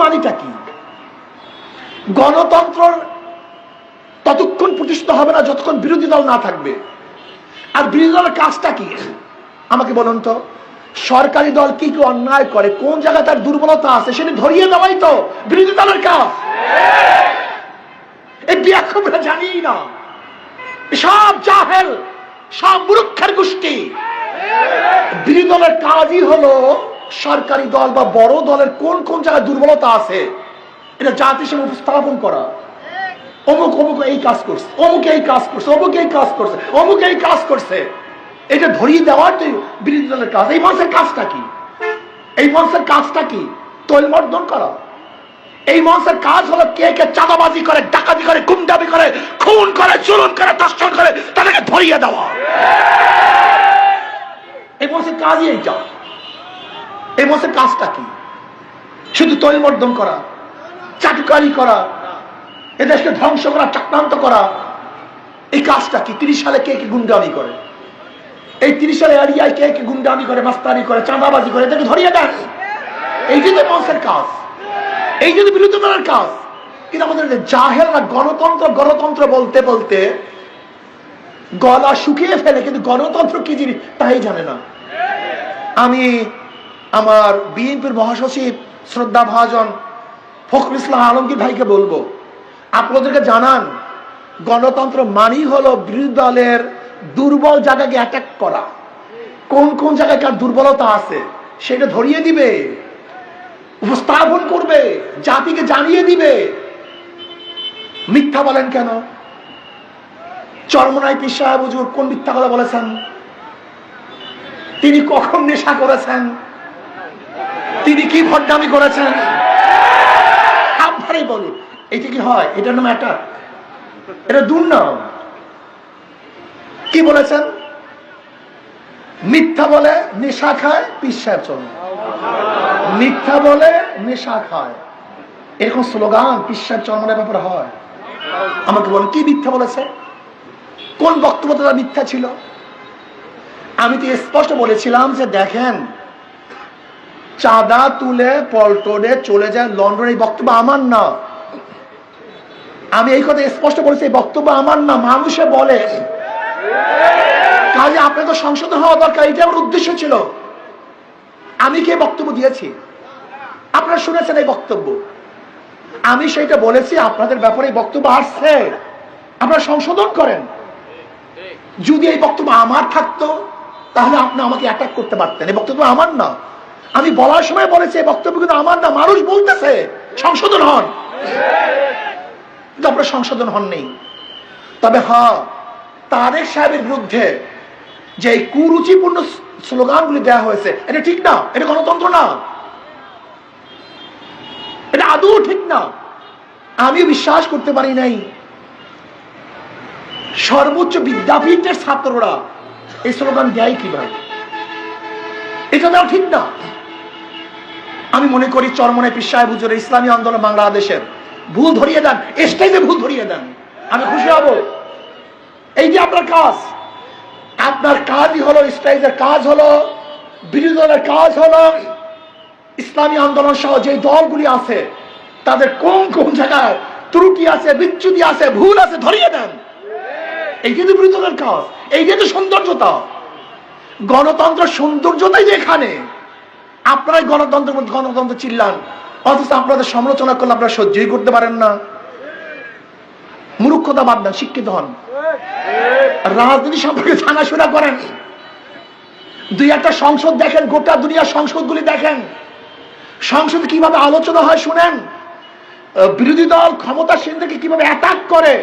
মানেটা কি? গণতন্ত্র ততক্ষণ প্রতিষ্ঠিত হবে না যতক্ষণ বিরোধী দল না থাকবে। আর বিরোধী দলের কাজটা কি আমাকে বলুন তো? সরকারি দল কি কি অন্যায় করে, কোন জায়গায় তার দুর্বলতা আছে সেটা ধরিয়ে দেওয়াই তো বিরোধী দলের কাজ। এই বিয়াক্ষরা জানি না, সব জাহেল, সব মূর্খের গোষ্ঠী। বিরোধী দলের কাজই হলো সরকারি দল বা বড় দলের কোন কোন জায়গায় দুর্বলতা আছে এটা জাতির সামনে উপস্থাপন করা। অমুক অমুক এই কাজ করছে, অমুক এই কাজ করছে, অমুক এই কাজ করছে, অমুক এই কাজ করছে, এটা ধরিয়ে দেওয়ার বিরোধী দলের কাজ। এই মঞ্চের কাজটা কি? এই মঞ্চের কাজটা কি? তৈলমর্দন করা। এই মঞ্চের কাজ হলো কে কে চাঁদাবাজি করে, ডাকাতি করে, গুন্ডামি করে, খুন করে, চুলন করে, দর্শন করে, তাদেরকে ধরিয়ে দেওয়া। এই মঞ্চের কাজই এইটা। এই মঞ্চের কাজটা কি? শুধু তৈলমর্দন করা, চাটুকারি করা, এদেশকে ধ্বংস করা, চক্রান্ত করা। এই কাজটা কি? 30 সালে কে কে গুন্ডামি করে, এই 30 সালে এরিয়ায় কে কে গুন্ডামি করে, মাস্তানি করে, চাঁদাবাজি করে, এদেরকে ধরিয়ে দেন। এই যে মঞ্চের কাজ, এই যে বিরোধী দলের কাজ। কিন্তু আমাদের জাহেলরা গণতন্ত্র গণতন্ত্র বলতে বলতে গলা শুকিয়ে ফেলে, কিন্তু গণতন্ত্র কি জিনিস তাই জানে না। আমি আমার বিএনপির মহাসচিব শ্রদ্ধা ভাজন ফখরুল ইসলাম আলমগীর ভাইকে বলবো, আপনাদেরকে জানান গণতন্ত্র মানেই হলো বিরোধী দলের দুর্বল জায়গাকে অ্যাটাক করা। কোন কোন জায়গায় কার দুর্বলতা আছে সেটা ধরিয়ে দিবে, উপস্থাপন করবে, জাতিকে জানিয়ে দিবে। মিথ্যা বলেন কেন? চরমনাই পীর সাহেব হুজুর কোন মিথ্যা কথা বলেছেন? তিনি কখন নেশা করেছেন? তিনি কি ভণ্ডামি করেছেন? আপনারই বলুন, এটা কি হয়? এটার নাম একটা, এটা দুর্নাম। কি বলেছেন? মিথ্যা বলে নেশা খায় পীর সাহেব চলে, মিথ্যা বলে নেশা খায়, এরকম স্লোগান পীর সাহেব চরমনের ব্যাপারে হয়। আমাকে বলেন কি মিথ্যা বলেছে? কোন বক্তব্য তারা মিথ্যা ছিল? আমি তো স্পষ্ট বলেছিলাম যে দেখেন, চাঁদা তুলে পল্টনে চলে যায় লন্ডন, এই বক্তব্য আমার না। আমি এই কথা স্পষ্ট বলেছি, এই বক্তব্য আমার না, মানুষে বলে। কাজে আপনার তো সংশোধন হওয়া দরকার, এটা আমার উদ্দেশ্য ছিল। আমি কে বক্তব্য দিয়েছি? আপনারা শুনেছেন এই বক্তব্য, আমি সেইটা বলেছি। আপনাদের ব্যাপারে এই বক্তব্য আসছে, আপনারা সংশোধন করেন। যদি এই বক্তব্য আমার থাকতো তাহলে আপনি আমাকে অ্যাটাক করতে পারতেন। এই বক্তব্য আমার না, আমি বলার সময় বলেছি এই বক্তব্য কিন্তু আমার না। মানুষ বলতেছে সংশোধন হন, কিন্তু আপনারা সংশোধন হননি। তবে হ্যাঁ, তারেক সাহেবের বিরুদ্ধে যে কুরুচিপূর্ণ স্লোগানগুলি দেওয়া হয়েছে এটা ঠিক না, এটা গণতন্ত্র না, এটা আদৌ ঠিক না। আমি বিশ্বাস করতে পারি নাই সর্বোচ্চ বিদ্যাপীঠের ছাত্ররা এই স্লোগান দেয় কিভাবে, এটা দেওয়া ঠিক না। আমি মনে করি চরমনাই পীর সাহেব হুজুরের ইসলামী আন্দোলন বাংলাদেশের ভুল ধরিয়ে দেন, স্টেজে ভুল ধরিয়ে দেন, আমি খুশি হব। এই যে আপনার কাজ, আপনার কাজই হলো স্টেজের কাজ, হলো বিরোধী দলের কাজ, হলো ইসলামী আন্দোলন সহ যে দলগুলি আছে তাদের কোন কোন জায়গায় ত্রুটি আছে, বিচ্যুতি আছে, ভুল আছে ধরিয়ে দেন। এই কিন্তু বিরোধী দলের কাজ, এই কিন্তু সৌন্দর্যতা। গণতন্ত্র সৌন্দর্যতাই যেখানে আপনারাই গণতন্ত্র গণতন্ত্র চিল্লান, অথচ আপনাদের সমালোচনা করলে আপনারা সহ্যই করতে পারেন না। মূর্খতা বাদ দেন, শিক্ষিত হন, রাজনীতি সম্পর্কে জানাশোনা করেন। দুই একটা সংসদ দেখেন, গোটা দুনিয়ার সংসদগুলি দেখেন, সংসদে কিভাবে আলোচনা হয় শুনেন। বিরোধী দল ক্ষমতাসীনদেরকে কিভাবে অ্যাটাক করে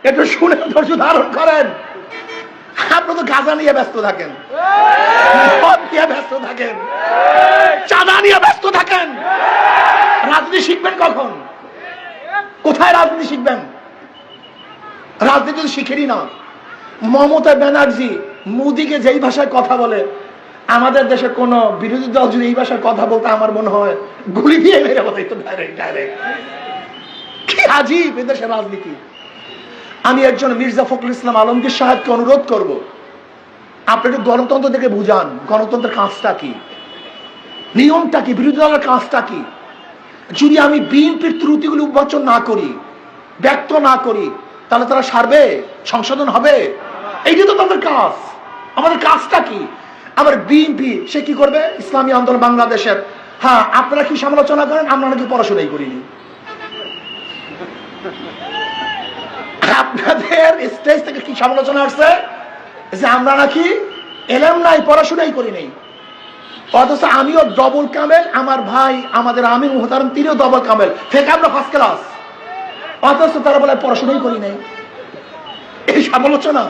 একটু শুনে ধৈর্য ধারণ করেন। আপনারা তো গাঁজা নিয়ে ব্যস্ত থাকেন, মদ নিয়ে ব্যস্ত থাকেন, চাঁদা নিয়ে ব্যস্ত থাকেন। রাজনীতি শিখবেন কখন? কোথায় রাজনীতি শিখবেন? রাজনীতি শিখেনি না। মমতা ব্যানার্জি মোদিকে যেই ভাষায় কথা বলে, আমাদের দেশে কোন বিরোধী দল যদি এই ভাষায় কথা বলতে আমার মনে হয় গুলি দিয়ে মেরে বলে তো ডাইরেক্ট ডাইরেক্ট। কি আজীব এদেশের রাজনীতি। আমি একজন মির্জা ফখরুল ইসলাম আলমগীর সাহেবকে অনুরোধ করব, আপনি একটু গণতন্ত্র থেকে বুঝান গণতন্ত্রের কাজটা কি, নিয়মটা কি, বিরোধী দলের কাজটা কি। যদি আমি বিএনপির ত্রুটিগুলো উন্মোচন না করি, ব্যক্ত না করি, তাহলে তারা সারবে, সংশোধন হবে? এইটা তো তাদের কাজ। আমাদের কাজটা কি? আবার বিএনপি সে কি করবে? ইসলামী আন্দোলন বাংলাদেশের, হ্যাঁ আপনারা কি সমালোচনা করেন, আমরা নাকি পড়াশোনাই করিনি। আপনাদের স্টেজ থেকে কি সমালোচনা আসছে যে আমরা নাকি এলাম নাই, পড়াশোনাই করি নাই। অথচ আমিও ডবল কামেল, আমার ভাই আমাদের আমির মুহতারাম তিনিও ডবল কামেল, থেকে আমরা ফার্স্ট ক্লাস, অথচ তারা বলে পড়াশোনাই করি নাই। এই সমালোচনা,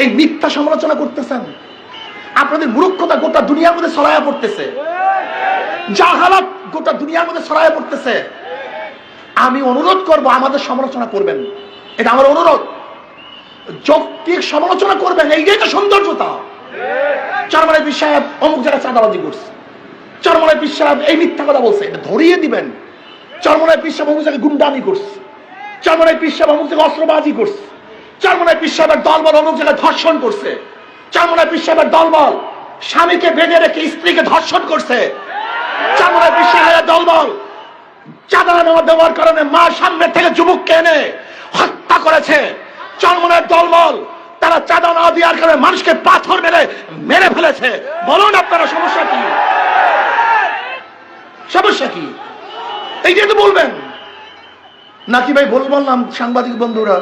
এই মিথ্যা সমালোচনা করতেছেন। আপনাদের মূর্খতা গোটা দুনিয়ার মধ্যে ছড়ায়া পড়তেছে, জাহালাত গোটা দুনিয়ার মধ্যে ছড়ায়া পড়তেছে। আমি অনুরোধ করব আমাদের সমালোচনা করবেন, এটা আমার অনুরোধ। যৌক্তিক সমালোচনা করবেন, এইটাই তো সৌন্দর্যতা। চরমনাই পীর সাহেব অমুক জায়গায় চাঁদাবাজি করছে, চরমনাই পীর সাহেব এই মিথ্যা কথা বলছে, এটা ধরিয়ে দিবেন। চরমনাই পীর সাহেব অমুক জায়গায় গুন্ডামি করছে, চরমনাই পীর সাহেব অমুক জায়গায় অস্ত্রবাজি করছে, চরমনাই পীর সাহেবের দলবল অমুক জায়গায় ধর্ষণ করছে, চরমনাই পীর সাহেবের দলবল স্বামীকে বেঁধে রেখে স্ত্রীকে ধর্ষণ করছে, চরমনাই পীর সাহেবের দলবল চাঁদা দেওয়ার কারণে মা সামনে থেকে যুবককে এনে হত্যা করেছে, চরমনাইয়ের দলবল তারা চাঁদা না দেওয়ার কারণে মানুষকে পাথর মেরে ফেলেছে। বলুন আপনারা সমস্যা কি? সমস্যা কি? এইটাই তো বলবেন নাকি ভাই? ভুল বললাম সাংবাদিক বন্ধুরা,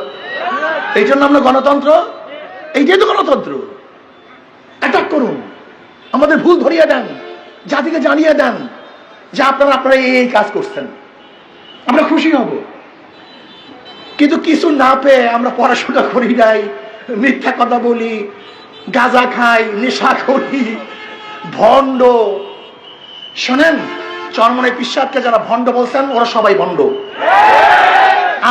এই জন্য আমরা গণতন্ত্র, এইটাই তো গণতন্ত্র। অ্যাটাক করুন, আমাদের ভুল ধরিয়ে দেন, জাতিকে জানিয়ে দেন যে আপনারা এই কাজ করছেন, আমরা খুশি হব। কিন্তু কিছু না পেয়ে আমরা পড়াশোনা করি নাই, মিথ্যা কথা বলি, গাঁজা খাই, নেশা করি, ভণ্ড। শোনেন, চরমনাই পীর সাহেবকে যারা ভণ্ড বলছেন ওরা সবাই ভণ্ড।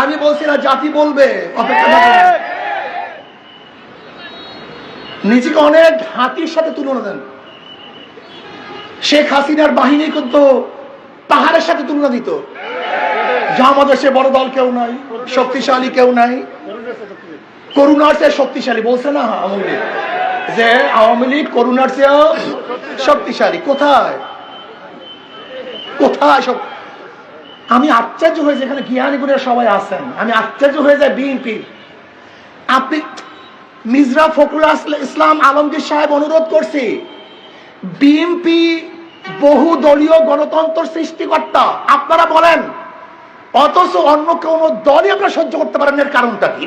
আমি বলছি না, জাতি বলবে, অপেক্ষা না করুন। নিজেকে অনেক হাতির সাথে তুলনা দেন। শেখ হাসিনার বাহিনী কিন্তু পাহাড়ের সাথে তুলনা দিত, যে আমাদের সে বড় দল কেউ নাই, শক্তিশালী কেউ নাই, করুণার চেয়ে শক্তিশালী বলছে না আওয়ামী লীগ, যে আওয়ামী লীগ করুণার চেয়েও শক্তিশালী। কোথায় কোথায় সব? আমি আশ্চর্য হয়ে যাই, এখানে জ্ঞানীগুলো সবাই আছেন, আমি আশ্চর্য হয়ে যাই বিএনপি। আপনি মির্জা ফখরুল ইসলাম আলমগীর সাহেব অনুরোধ করছি, বিএনপি বহু দলীয় গণতন্ত্র সৃষ্টিকর্তা, আপনারা বলেন, অথচ অন্য কোন দলই আপনারা সহ্য করতে পারেন, এর কারণটা কি?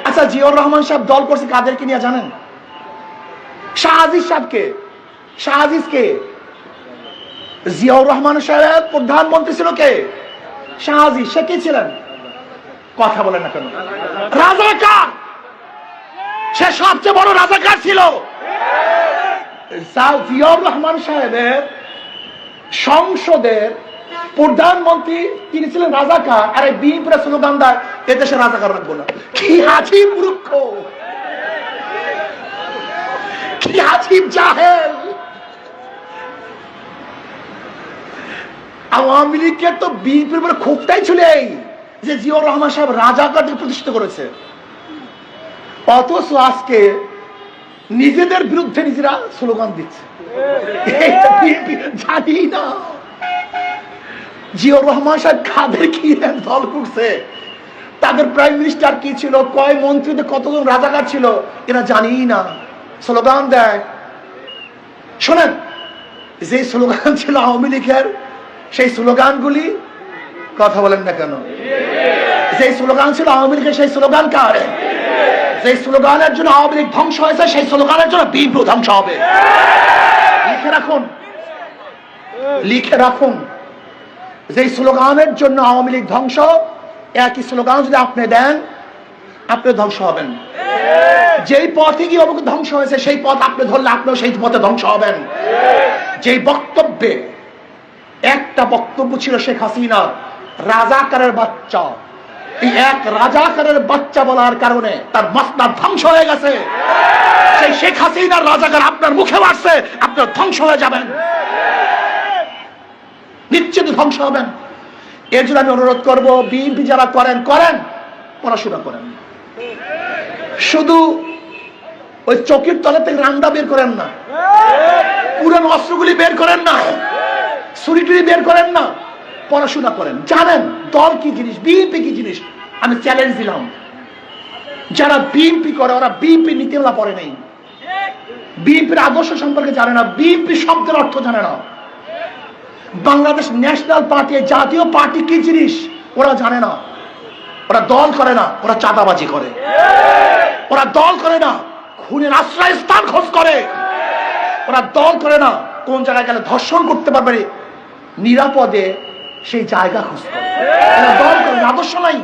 আচ্ছা, জিয়াউর রহমান সাহেব দল করছে কাদেরকে নিয়ে জানেন? শাহ আজিজ সাহেবকে। শাহ আজিজকে জিয়াউর রহমান সাহেব প্রধানমন্ত্রী ছিল কে? শাহ আজিজ। সে কি ছিলেন? কথা বলেন না কেন? রাজাকার। সে সবচেয়ে বড় রাজাকার ছিল। জিয়াউর রহমান সাহেবের সংসদের প্রধানমন্ত্রী তিনি ছিলেন রাজাকার, আর এই বিএনপির স্লোগান দেয় এদেশে রাজাকার রাখবো না। কি হাজিব মূর্খ, কি হাজিব জাহেল। আওয়ামী লীগের তো বিএনপির উপরে ক্ষোভটাই ছিল এই যে জিয়াউর রহমান সাহেব রাজাকারদের প্রতিষ্ঠিত করেছে, অথচ আজকে নিজেদের বিরুদ্ধে নিজেরা স্লোগান দিচ্ছে। জানি না জিয়াউর রহমান সাহেব কাদের কি দল করছে, তাদের প্রাইম মিনিস্টার কি ছিল, কয় মন্ত্রীদের কতজন রাজাকার ছিল, এরা জানি না, স্লোগান দেয়। শোনেন, যে স্লোগান ছিল আওয়ামী লীগের, সেই স্লোগানগুলি, কথা বলেন না কেন, যে স্লোগান ছিল আওয়ামী লীগের, সেই স্লোগান কার? যে স্লোগানের জন্য আওয়ামী লীগ ধ্বংস হয়েছে, সেই স্লোগানের জন্য বিএনপি ধ্বংস হবে। লিখে রাখুন, লিখে রাখুন, যে স্লোগানের জন্য আওয়ামী লীগ ধ্বংস, একই স্লোগান যদি আপনি দেন, আপনি ধ্বংস হবেন। যেই পথে গিয়ে অবকে ধ্বংস হয়েছে, সেই পথ আপনি ধরলে আপনিও সেই পথে ধ্বংস হবেন। যেই বক্তব্যে একটা বক্তব্য ছিল শেখ হাসিনা, রাজাকারের বাচ্চা, এই এক রাজাকারের বাচ্চা বলার কারণে তার মসনদ ধ্বংস হয়ে গেছে। সেই শেখ হাসিনার রাজাকার আপনার মুখে আসছে, আপনার ধ্বংস হয়ে যাবেন, নিশ্চিত ধ্বংস হবেন। এর জন্য আমি অনুরোধ করব, বিএনপি যারা করেন করেন, পড়াশোনা করেন, শুধু ওই চকির তলে থেকে রান্ডা বের করেন না, পুরানো অস্ত্রগুলি বের করেন না, ছুরি টুরি বের করেন না, পড়াশোনা করেন, জানেন দল কি জিনিস, বিএনপি কি জিনিস। আমি চ্যালেঞ্জ দিলাম, যারা বিএনপি করে ওরা বিএনপি নীতিমালা পড়ে নেই, বিএনপির আদর্শ সম্পর্কে জানে না, বিএনপি শব্দের অর্থ জানে না, বাংলাদেশ ন্যাশনাল পার্টি জাতীয় পার্টি কি জিনিস ওরা জানে না। ওরা দল করে না, ওরা চাঁদাবাজি করে। ওরা দল করে না, খুনের আশ্রয় স্থান খোঁজ করে। ওরা দল করে না, কোন জায়গায় গেলে ধর্ষণ করতে পারবে নিরাপদে সেই জায়গা খোঁজ করে। ওরা দল করে না, আদর্শ নাই,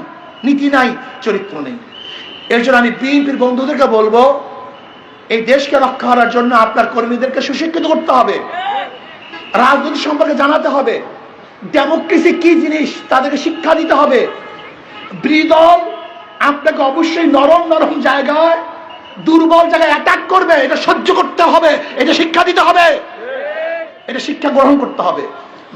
নীতি নাই, চরিত্র নেই। এর জন্য আমি বিএনপির বন্ধুদেরকে বলবো, এই দেশকে রক্ষা করার জন্য আপনার কর্মীদেরকে সুশিক্ষিত করতে হবে, রাজনীতি সম্পর্কে জানাতে হবে, ডেমোক্রেসি কি জিনিস তাদেরকে শিক্ষা দিতে হবে। বিরোধী দল আপনাকে অবশ্যই নরম নরম জায়গায়, দুর্বল জায়গায় অ্যাটাক করবে, এটা সহ্য করতে হবে, এটা শিক্ষা দিতে হবে, এটা শিক্ষা গ্রহণ করতে হবে।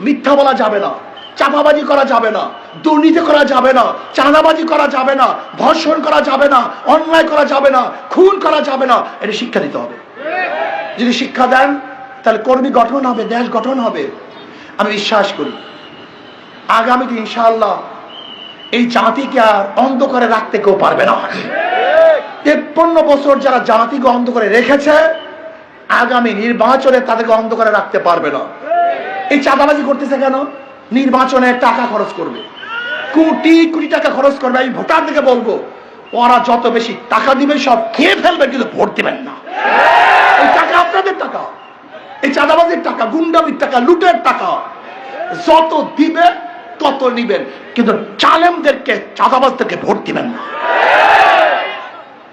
মিথ্যা বলা যাবে না, চাপাবাজি করা যাবে না, দুর্নীতি করা যাবে না, চাঁদাবাজি করা যাবে না, ধর্ষণ করা যাবে না, অন্যায় করা যাবে না, খুন করা যাবে না, এটা শিক্ষা দিতে হবে। যদি শিক্ষা দেন তাহলে কর্মী গঠন হবে, দেশ গঠন হবে। আমি বিশ্বাস করি আগামীতে ইনশাআল্লাহ এই জাতিকে আর অন্ধকারে রাখতে কেউ পারবে না। 53 বছর যারা জাতিকে অন্ধকারে রেখেছে, আগামী নির্বাচনে তাদেরকে অন্ধকারে রাখতে পারবে না। এই চাঁদাবাজি করতেছে কেন? নির্বাচনে টাকা খরচ করবে, কোটি কোটি টাকা খরচ করবে। আমি ভোটারদেরকে বলবো, ওরা যত বেশি টাকা দিবে সব খেয়ে ফেলবে, কিন্তু ভোট দিবেন না। এই টাকা আপনাদের টাকা, এই চাঁদাবাজির টাকা, গুন্ডামির টাকা, লুটের টাকা, যত দিবে তত নিবেন, কিন্তু জালেমদেরকে, চাঁদাবাজদেরকে ভোট দিবেন না।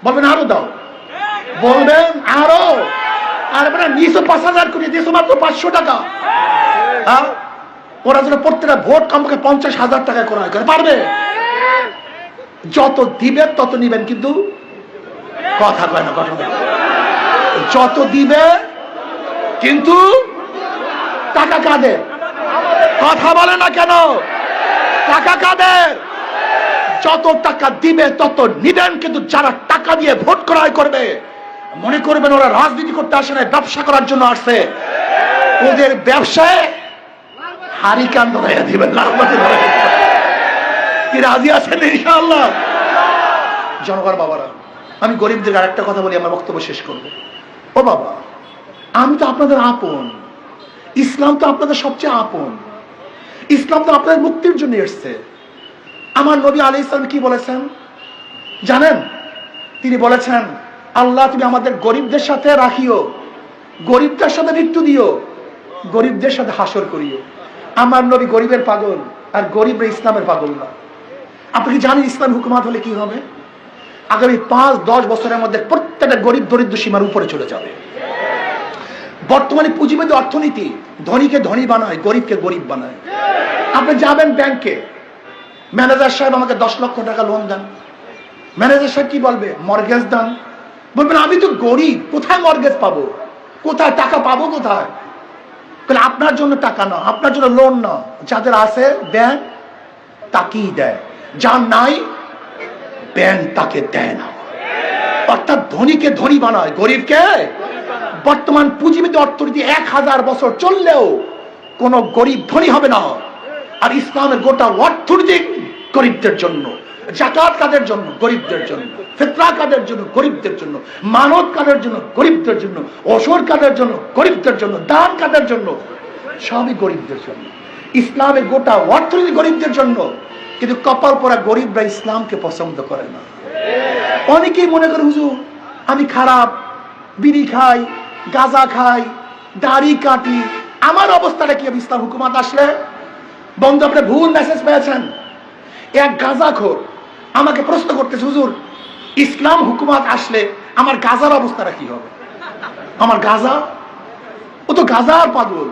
বলবেন আরো দাও, বলবেন আরো, আর নিচে 5,000 করে দিয়েছো মাত্র 500 টাকা। ওরা যেন প্রত্যেকটা ভোট কমপক্ষে 50,000 টাকা ক্রয় করে পারবে। যত দিবে তত নিবেন, কিন্তু কথা কয় না, ঘটনা যত দিবে, কিন্তু টাকা কাদের? কথা বলে না কেন? টাকা কাদের? যত টাকা দিবে তত নিবেন, কিন্তু যারা টাকা দিয়ে ভোট ক্রয় করবে মনে করবেন ওরা রাজনীতি করতে আসে না, ব্যবসা করার জন্য আসছে। ওদের ব্যবসায় হারিকান ধরাইয়া দিবেন, কি রাজি আছেন ইনশাআল্লাহ? জনগণ বাবারা, আমি গরিবদের আরেকটা কথা বলি, আমার বক্তব্য শেষ করব। ও বাবা, আমি তো আপনাদের আপন, ইসলাম তো আপনাদের সবচেয়ে আপন, ইসলাম তো আপনাদের মুক্তির জন্য এসছে। আমার নবী আলাইহিস সালাম কি বলেছেন জানেন? তিনি বলেছেন, আল্লাহ তুমি আমাদের গরিবদের সাথে রাখিও, গরিবদের সাথে মৃত্যু দিও, গরিবদের সাথে হাসর করিও। আমার নবী গরিবের পাগল, আর গরিবরা ইসলামের পাগল না। আপনি কি জানেন ইসলাম হুকুমাত হলে কি হবে? আগামী 5-10 বছরের মধ্যে প্রত্যেকটা গরিব দরিদ্র সীমার উপরে চলে যাবে। বর্তমানে পুঁজিবাদী অর্থনীতি ধনীকে ধনী বানায়, গরিবকে গরিব বানায়। আপনি যাবেন ব্যাংকে, ম্যানেজার সাহেব আমাকে 10 লক্ষ টাকা লোন দেন, ম্যানেজার সাহেব কি বলবে? মর্গেজ দেন। বলবেন আমি তো গরিব, কোথায় মর্গেজ পাবো, কোথায় টাকা পাবো, কোথায়? আপনার জন্য টাকা না, আপনার জন্য লোন না, যাদের আছে ব্যাংক তাকেই দেয়, যার নাই ব্যাংক তাকে দেয় না। অর্থাৎ ধনীকে ধনী বানায়, গরিবকে। বর্তমান পুঁজিবাদী অর্থনীতি 1000 বছর চললেও কোন গরিব ধনী হবে না। আর ইসলামের গোটা অর্থনীতি গরিবদের জন্য, যাকাত কাদের জন্য? গরিবদের জন্য। ফিতরা কাদের জন্য? গরিবদের জন্য। মানত কাদের জন্য? গরিবদের জন্য। ওসর কাদের জন্য? গরিবদের জন্য। দান কাদের জন্য? সবই গরিবদের জন্য। ইসলামের গোটা অর্থনীতি গরিবদের জন্য, কিন্তু কপাল পরা গরিবরা ইসলামকে পছন্দ করে না। অনেকেই মনে করে হুজুর আমি খারাপ, বিড়ি খাই, গাঁজা খাই, দাড়ি কাটি, আমার অবস্থাটা কি হবে ইসলাম হুকুমাত আসলে? বন্ধু, আপনি ভুল মেসেজ পেয়েছেন। এক গাঁজাখোর আমাকে প্রশ্ন করতেছে, হুজুর ইসলাম হুকুমাত আসলে আমার গাঁজার অবস্থাটা কি হবে? আমার গাঁজা, ও তো গাঁজার পাগল।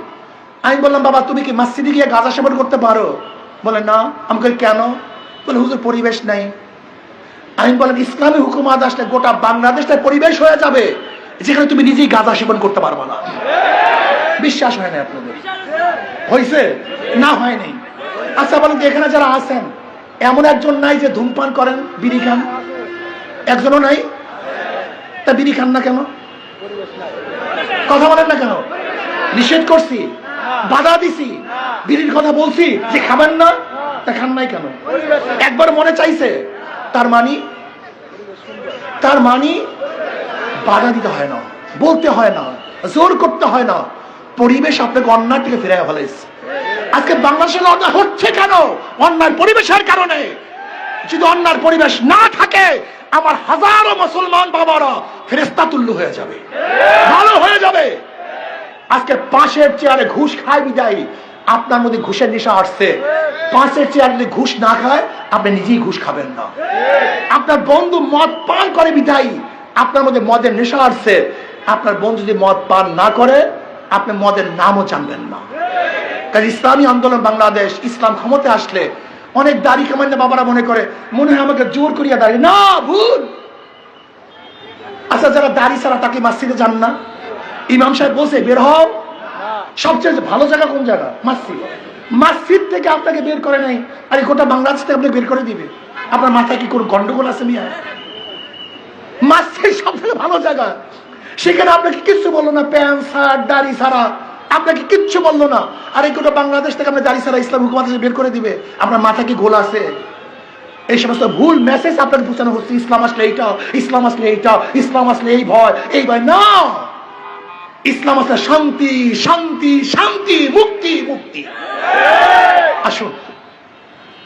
আমি বললাম, বাবা তুমি কি মসজিদে গিয়ে গাঁজা সেবন করতে পারো? বলে না। আমি বলি কেন? বলে হুজুর পরিবেশ নাই। আমি বললাম ইসলামী হুকুমাত আসলে গোটা বাংলাদেশটা পরিবেশ হয়ে যাবে যেখানে তুমি নিজেই গাঁজা সেবন করতে পারবে না। বিশ্বাস হয় না আপনাদের? হয়েছে না? হয়নি? আচ্ছা বলেন, এখানে যারা আছেন এমন একজন নাই যে ধূমপান করেন, বিড়ি খান? একজনও নাই? তা বিড়ি খান না কেন? কথা বলেন না কেন? নিষেধ করছি? বাধা দিছি, বিড়ির কথা বলছি যে খাবেন না, তা খান নাই কেন? একবার মনে চাইছে, তার মানে বাধা দিতে হয় না, বলতে হয় না, জোর করতে হয় না, পরিবেশ আপনাকে অন্যায় থেকে ফিরে ফেলাইছে। আজকে বাংলাদেশের অন্যায় হচ্ছে কেন? অন্যায় পরিবেশের কারণে। যদি অন্যায় পরিবেশ না থাকে, আমার হাজারো মুসলমান বাবারা ফেরেশতা তুল্য হয়ে যাবে, ভালো হয়ে যাবে। আজকে পাশের চেয়ারে ঘুষ খায় বিদায় আপনার মধ্যে ঘুষের নেশা আসছে। পাশের চেয়ারে যদি ঘুষ না খায়, আপনি নিজেই ঘুষ খাবেন না। আপনার বন্ধু মদ পান করে বিদায় আপনার মধ্যে মদের নেশা আসছে। আপনার বন্ধু যদি মদ পান না করে, আপনি মদের নামও জানবেন না। কারণ ইসলামী আন্দোলন বাংলাদেশ, ইসলাম ক্ষমতা আসলে অনেক দাড়ি কামাইনা বাবারা মনে হয় আমাকে জোর করিয়া দাঁড়িয়ে, না, ভুল। আচ্ছা, যারা দাড়ি ছাড়া তাকে মসজিদে যান না? ইমাম সাহেব বলছে বের হও। সবচেয়ে ভালো জায়গা কোন জায়গা? মসজিদ। মসজিদ থেকে আপনাকে বের করে নাই, আর গোটা বাংলাদেশ থেকে আপনাকে বের করে দিবে। আপনার মাথায় কি কোনো গন্ডগোল আছে মিয়া? মসজিদ সব থেকে ভালো জায়গা, সেখানে আপনাকে কিচ্ছু বললো না, প্যান্ট শার্ট দাড়ি ছাড়া আপনাকে কিচ্ছু বললো না। আর এই গোটা বাংলাদেশ থেকে আপনি দাড়ি ছাড়া ইসলাম হুকুমত বের করে দিবে। আপনার মাথা কি গোল আছে? এই সমস্ত ভুল মেসেজ আপনাকে পৌঁছানো হচ্ছে, ইসলাম আসলে এইটা, ইসলাম আসলে এইটা, ইসলাম আসলে এই ভয়, এই ভয় না। ইসলাম আসলে শান্তি, শান্তি, শান্তি, মুক্তি, মুক্তি। আসুন,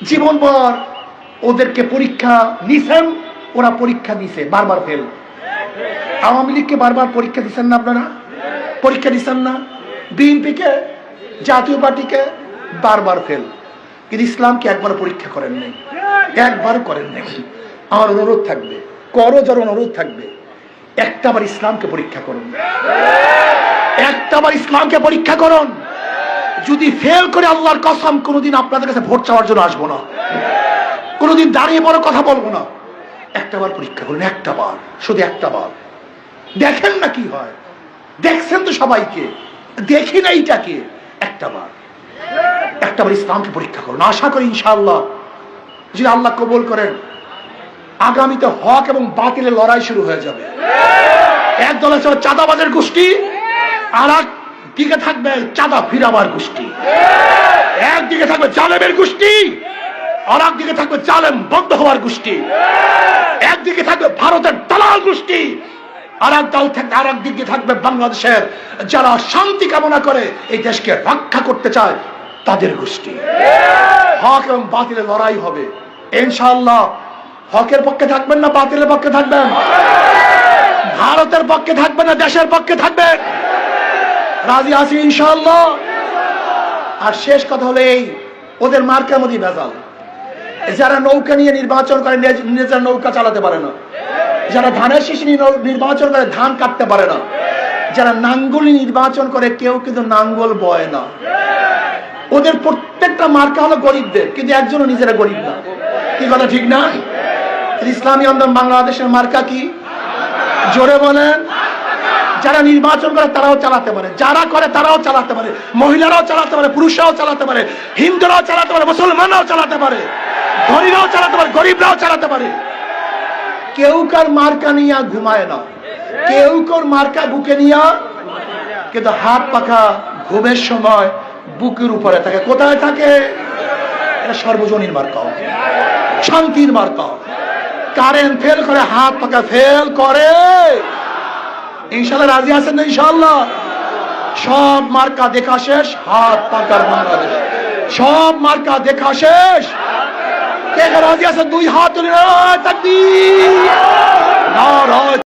জীবনভর ওদেরকে পরীক্ষা নিছেন, ওরা পরীক্ষা দিছে, বারবার ফেল। আওয়ামী লীগকে বারবার পরীক্ষা দিচ্ছেন না আপনারা? পরীক্ষা দিচ্ছেন না? বিএনপিকে, জাতীয় পার্টিকে বারবার ফেল। কিন্তু ইসলামকে একবার পরীক্ষা করেন নাই, একবার করেন নাই। আমার অনুরোধ থাকবে, করজোর অনুরোধ থাকবে, একটাবার ইসলামকে পরীক্ষা করুন, একটাবার ইসলামকে পরীক্ষা করুন। যদি ফেল করে, আল্লাহর কসম কোনোদিন আপনাদের কাছে ভোট চাওয়ার জন্য আসবো না, কোনোদিন দাঁড়িয়ে বড় কথা বলবো না। একটাবার পরীক্ষা করুন, একটাবার, শুধু একটাবার। দেখেন না কি হয়? দেখছেন তো সবাইকে, দেখি না এইটাকে। একটাবার ইসলামকে পরীক্ষা করুন। আশা করি ইনশাআল্লাহ, যদি আল্লাহ কবুল করেন, আগামীতে হক এবং বাতিলের লড়াই শুরু হয়ে যাবে। এক দলে ছিল চাঁদাবাজের গোষ্ঠী, আর এক দিকে থাকবে চাঁদা ফিরাবার গোষ্ঠী, একদিকে থাকবে জালেমের গোষ্ঠী, আর একদিকে থাকবে জালেম বন্ধ হওয়ার গোষ্ঠী, একদিকে থাকবে ভারতের দালাল গোষ্ঠী, আর এক দল থাকবে, আর একদিকে থাকবে বাংলাদেশের যারা শান্তি কামনা করে, এই দেশকে রক্ষা করতে চায়, তাদের গোষ্ঠী। হক এবং বাতিলের লড়াই হবে ইনশাআল্লাহ। হকের পক্ষে থাকবেন না বাতিলের পক্ষে থাকবেন? ভারতের পক্ষে থাকবেন না দেশের পক্ষে থাকবেন? রাজি আছি ইনশাআল্লাহ। আর শেষ কথা হলো এই, ওদের মার্কার মধ্যে ভেজাল। যারা নৌকা নিয়ে নির্বাচন করে, নিজের নৌকা চালাতে পারে না। যারা ধানের শীষ নিয়ে নির্বাচন করে, ধান কাটতে পারে না। যারা নাঙ্গলি নির্বাচন করে, কেউ কিন্তু নাঙ্গল বয় না। ওদের প্রত্যেকটা মার্কা হলো গরিবদের, কিন্তু একজনও নিজেরা গরিব না। কি কথা ঠিক না? ইসলামী আন্দোলন বাংলাদেশের মার্কা কি? জোরে বলেন। যারা নির্বাচন করে তারাও চালাতে পারে, যারা করে তারাও চালাতে পারে, মহিলারাও চালাতে পারে, পুরুষরাও চালাতে পারে, হিন্দুরাও চালাতে পারে, মুসলমানরাও চালাতে পারে, ধনীরাও চালাতে পারে, গরিবরাও চালাতে পারে। কেউ কার মার্কা নিয়ে ঘুমায় না, কেউ কার মার্কা বুকে নিয়ে, কিন্তু হাত পাখা ঘুমের সময় বুকের উপরে থাকে। কোথায় থাকে? এটা সর্বজনীন মার্কা, শান্তির মার্কা। কারেন্ট ফেল করে, হাত পাখা ফেল করে। ইনশাআল্লাহ রাজি আছেন না? ইনশাআল্লাহ। সব মার্কা দেখা শেষ, হাত পাকার বাংলাদেশ। সব মার্কা দেখা শেষ। কে রাজি আছেন? দুই হাত তুলে তাকবীর।